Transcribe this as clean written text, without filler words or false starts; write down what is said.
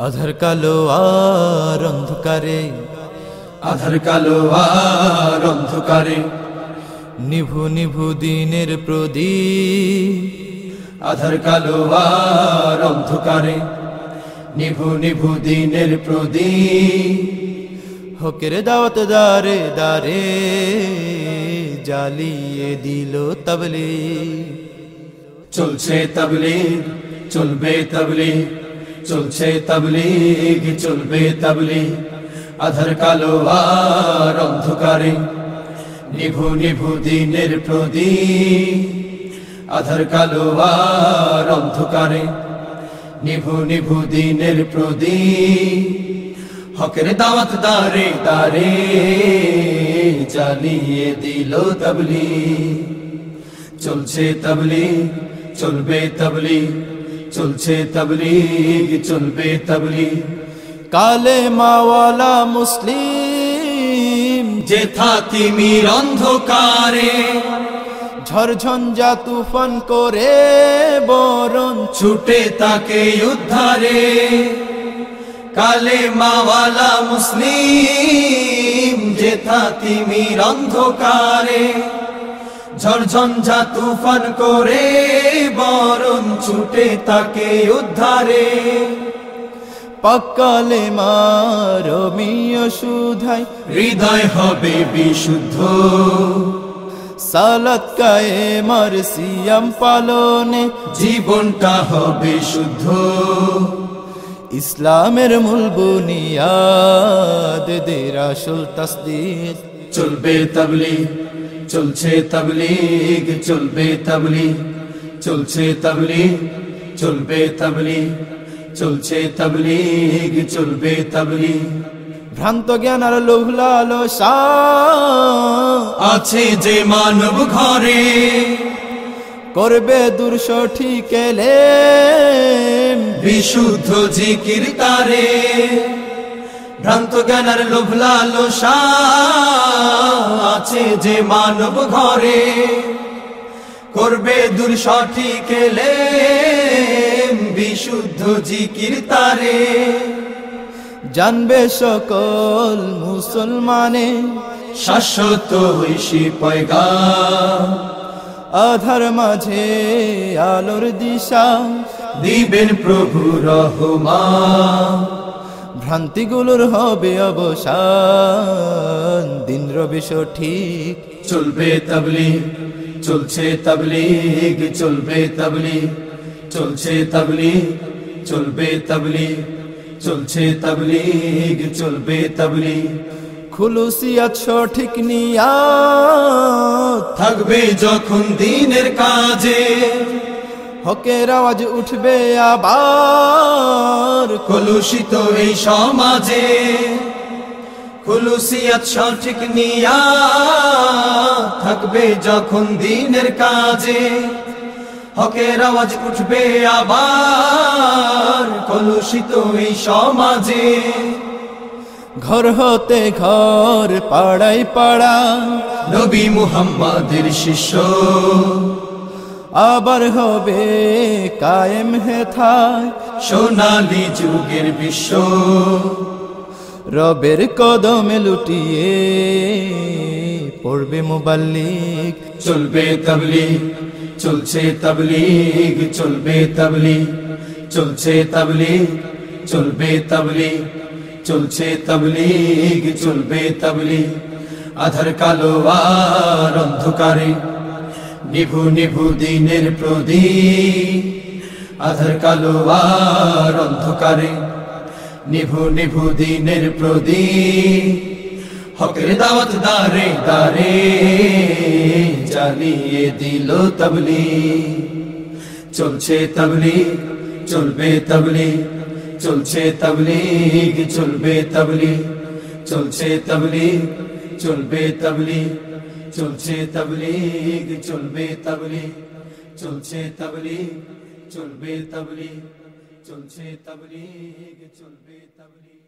আধার কালো আর অন্ধকারে, আধার কালো আর অন্ধকারে, নিভু নিভু দিনের প্রদীপ। আধার কালো আর অন্ধকারে, নিভু নিভু দিনের প্রদীপ। হকের দাওয়াত দারে দারে জ্বালিয়ে দিল তাবলীগ। চলছে তাবলীগ, চলবে তাবলীগ, চলছে তাবলীগ, চলবে তাবলীগ। আধার কালো আর অন্ধকারে, নিভু নিভু দিনের প্রদীপ। আধার কালো আর অন্ধকারে, নিভু নিভু দিনের প্রদীপ। হকের দাওয়াত দারে দারে জ্বালিয়ে দিল তাবলীগ। চলছে তাবলীগ, চলবে তাবলীগ, চলছে তাবলীগ, চলবে তাবলীগ। কালেমাওয়ালা মুসলিম যেথা তিমির অন্ধকারে, ঝড়ঝঞ্ঝা তুফান করে বরণ ছুটে তাকে উদ্ধারে। কালেমাওয়ালা মুসলিম যেথা তিমির অন্ধকারে, ঝড়ঝঞ্ঝা তুফান করে বরণ ছুটে তাকে উদ্ধারে। পাক্কালেমা রমিয় সুধাই হৃদয় হবে বিশুদ্ধ, সালাত কায়েমার সিয়াম পালনে জীবনটা হবে শুদ্ধ। ইসলামের মূল বুনিয়াদ দের আসল তাসদীক। চলবে তাবলীগ, চলছে তাবলীগ, চলবে তাবলীগ, চলছে তাবলীগ, চলবে তাবলীগ, চলছে তাবলীগ, চলবে তাবলীগ। ভ্রান্ত জ্ঞান আর লোভ লালসা আছে যে মানব ঘরে, করবে দূর সঠিক এলেম বিশুদ্ধ জিকির তারে। ভ্রান্ত জ্ঞানের লোভ লালসা আছে যে মানব ঘরে, করবে দূর সঠিক এলেম বিশুদ্ধ জিকির তারে। জানবে সকল মুসলমানে শাশ্বত ঐশী পয়গাম, আধার মাঝে আলোর দিশা দিবেন প্রভু রহমান। ভ্রান্তিগুলোর হবে অবসান, দিন রবে সঠিক। চলবে তাবলীগ, চলছে তাবলীগ, চলবে তাবলীগ, চলছে তাবলীগ, চলবে তাবলীগ, চলছে তাবলীগ, চলবে তাবলীগ। খুলুসিয়াত সঠিক নিয়াত থাকবে যখন দিনের কাজে, হকের আওয়াজ উঠবে আবার কলুষিত এই সমাজে। খুলুসিয়াত সঠিক নিয়াত থাকবে যখন দিনের কাজে, হকের আওয়াজ উঠবে আবার কলুষিত এই সমাজে। ঘর হতে ঘর, পাড়ায় পাড়া নবী মুহাম্মাদের শিষ্য, আবার হবে কায়েম হেথায় সোনালী যুগের বিশ্ব। রবের কদমে লুটিয়ে পড়বে মুবাল্লিগ। চলবে তাবলীগ, চলছে তাবলীগ, চলবে তাবলীগ, চলছে তাবলীগ, চলবে তাবলীগ, চলছে তাবলীগ, চলবে তাবলীগ। আধার কালো আর অন্ধকারে, নিভু নিভু দিনের প্রদীপ। আধার কালো আর অন্ধকারে, নিভু নিভু দিনের প্রদীপ। হকের দাওয়াত দারে দারে জ্বালিয়ে দিল তাবলীগ। চলছে তাবলীগ, চলবে তাবলীগ, চলছে তাবলীগ, চলবে তাবলীগ, চলছে তাবলীগ, চলবে তাবলীগ, চলছে তাবলীগ, চলবে তাবলীগ, চলছে তাবলীগ, চলবে তাবলীগ, চলছে তাবলীগ, চলবে তাবলীগ।